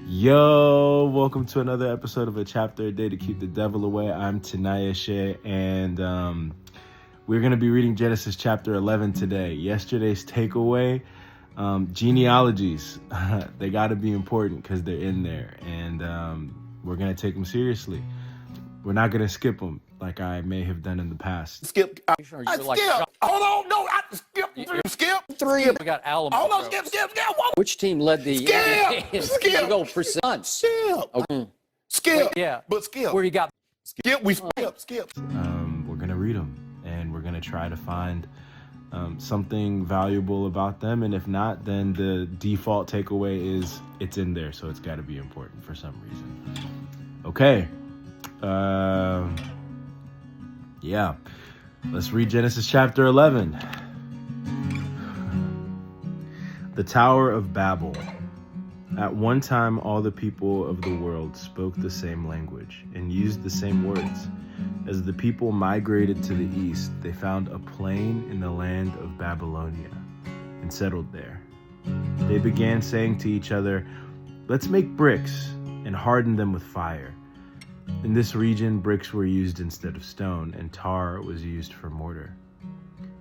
Yo, welcome to another episode of A Chapter a Day to Keep the Devil Away. I'm Tanaya Shea, and we're going to be reading Genesis chapter 11 today. Yesterday's takeaway, genealogies. They got to be important because they're in there, and we're going to take them seriously. We're not going to skip them like I may have done in the past. Skip. I skipped. Hold on. No, I skipped. Skip 3. We got Alamo. Hold on. Skip. What? Which team led the Skip. goal for Suns? Skip. Okay. Skip. Yeah. But skip. Where you got? Skip. We skip. We're going to read them, and we're going to try to find something valuable about them. And if not, then the default takeaway is it's in there, so it's got to be important for some reason. Okay. Yeah. Let's read Genesis chapter 11. The Tower of Babel. At one time, all the people of the world spoke the same language and used the same words. As the people migrated to the east, they found a plain in the land of Babylonia and settled there. They began saying to each other, "Let's make bricks and harden them with fire." In this region, bricks were used instead of stone, and tar was used for mortar.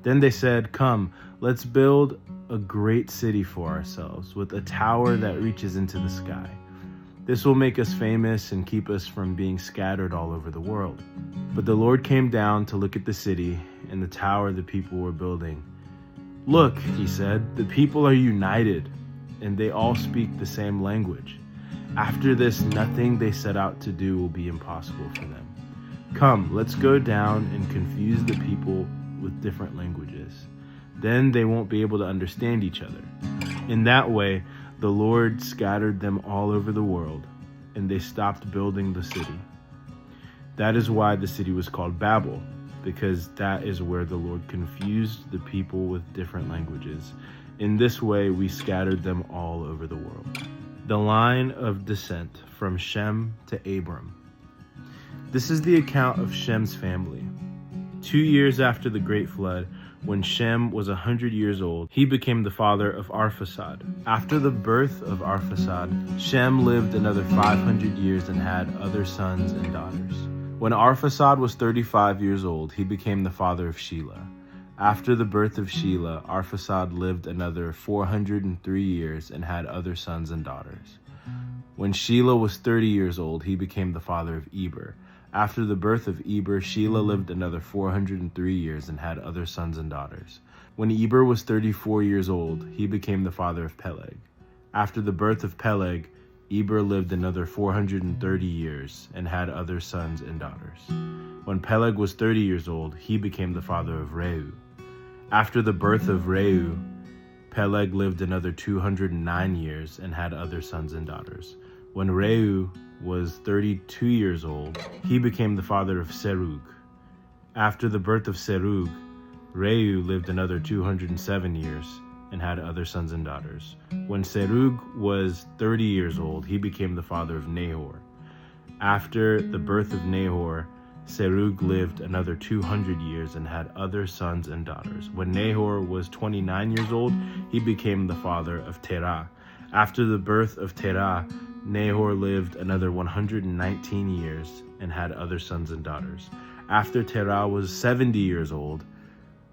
Then they said, "Come, let's build a great city for ourselves, with a tower that reaches into the sky. This will make us famous and keep us from being scattered all over the world." But the Lord came down to look at the city and the tower the people were building. "Look," he said, "the people are united, and they all speak the same language. After this, nothing they set out to do will be impossible for them. Come, let's go down and confuse the people with different languages. Then they won't be able to understand each other." In that way, the Lord scattered them all over the world, and they stopped building the city. That is why the city was called Babel, because that is where the Lord confused the people with different languages. In this way, we scattered them all over the world. The line of descent from Shem to Abram. This is the account of Shem's family. 2 years after the great flood, when Shem was 100 years old, he became the father of Arphaxad. After the birth of Arphaxad, Shem lived another 500 years and had other sons and daughters. When Arphaxad was 35 years old, he became the father of Shelah. After the birth of Shelah, Arphaxad lived another 403 years and had other sons and daughters. When Shelah was 30 years old, he became the father of Eber. After the birth of Eber, Shelah lived another 403 years and had other sons and daughters. When Eber was 34 years old, he became the father of Peleg. After the birth of Peleg, Eber lived another 430 years and had other sons and daughters. When Peleg was 30 years old, he became the father of Reu. After the birth of Reu, Peleg lived another 209 years and had other sons and daughters. When Reu was 32 years old, he became the father of Serug. After the birth of Serug, Reu lived another 207 years and had other sons and daughters. When Serug was 30 years old, he became the father of Nahor. After the birth of Nahor, Serug lived another 200 years and had other sons and daughters. When Nahor was 29 years old, he became the father of Terah. After the birth of Terah, Nahor lived another 119 years and had other sons and daughters. After Terah was 70 years old,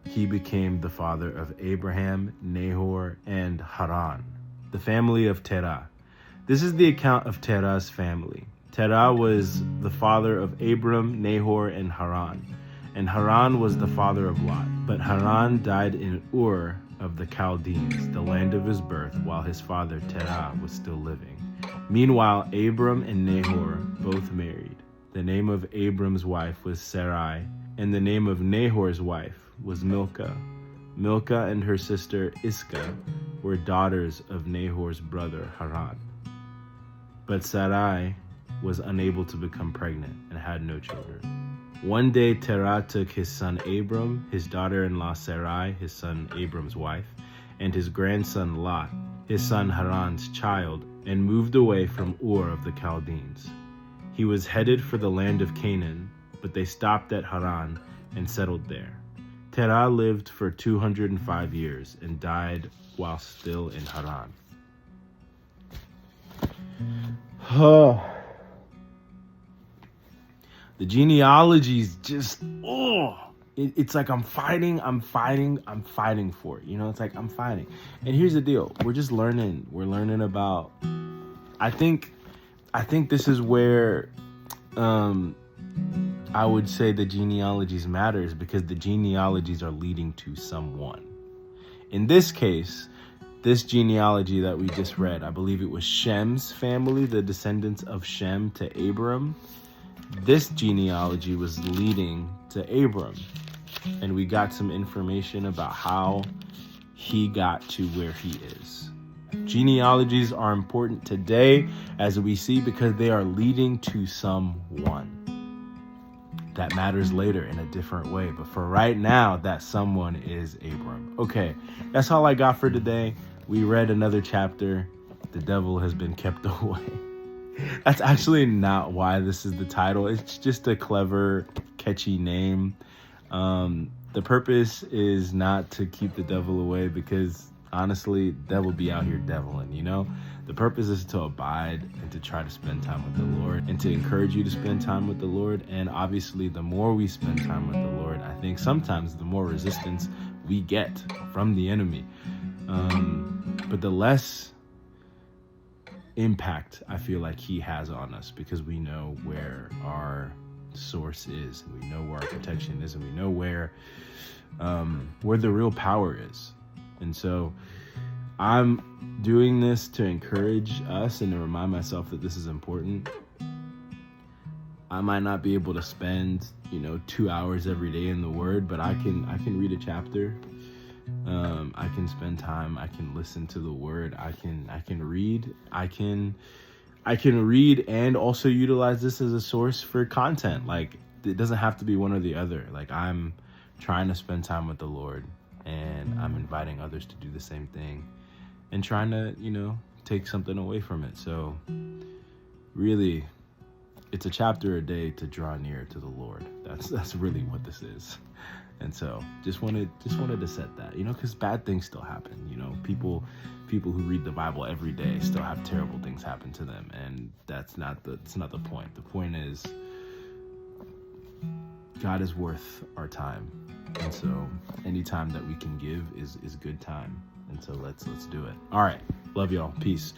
he became the father of Abraham, Nahor, and Haran, the family of Terah. This is the account of Terah's family. Terah was the father of Abram, Nahor, and Haran. And Haran was the father of Lot. But Haran died in Ur of the Chaldeans, the land of his birth, while his father Terah was still living. Meanwhile, Abram and Nahor both married. The name of Abram's wife was Sarai, and the name of Nahor's wife was Milcah. Milcah and her sister Iscah were daughters of Nahor's brother Haran. But Sarai was unable to become pregnant and had no children. One day Terah took his son Abram, his daughter-in-law Sarai, his son Abram's wife, and his grandson Lot, his son Haran's child, and moved away from Ur of the Chaldeans. He was headed for the land of Canaan, but they stopped at Haran and settled there. Terah lived for 205 years and died while still in Haran. The genealogies just, it's like I'm fighting for it. You know, it's like I'm fighting. And here's the deal. We're just learning. We're learning about, I think this is where I would say the genealogies matters, because the genealogies are leading to someone. In this case, this genealogy that we just read, I believe it was Shem's family, the descendants of Shem to Abram. This genealogy was leading to Abram, and we got some information about how he got to where he is. Genealogies are important today, as we see, because they are leading to someone. That matters later in a different way, but for right now, that someone is Abram. Okay, that's all I got for today. We read another chapter. The devil has been kept away. That's actually not why this is the title. It's just a clever, catchy name. The purpose is not to keep the devil away, because honestly, the devil be out here deviling, you know? The purpose is to abide and to try to spend time with the Lord, and to encourage you to spend time with the Lord. And obviously, the more we spend time with the Lord, I think sometimes the more resistance we get from the enemy. But the less impact I feel like he has on us, because we know where our source is, and we know where our protection is, and we know where the real power is. And so I'm doing this to encourage us and to remind myself that this is important. I might not be able to spend 2 hours every day in the Word, but I can read a chapter. I can spend time. I can listen to the Word. I can read. I can read and also utilize this as a source for content. Like, it doesn't have to be one or the other. Like, I'm trying to spend time with the Lord, and I'm inviting others to do the same thing, and trying to take something away from it. So really, it's a chapter a day to draw near to the Lord. That's really what this is. And so just wanted to set that, because bad things still happen. People who read the Bible every day still have terrible things happen to them, and that's not the point. The point is, God is worth our time, and so any time that we can give is good time. And so let's do it. All right, love y'all. Peace.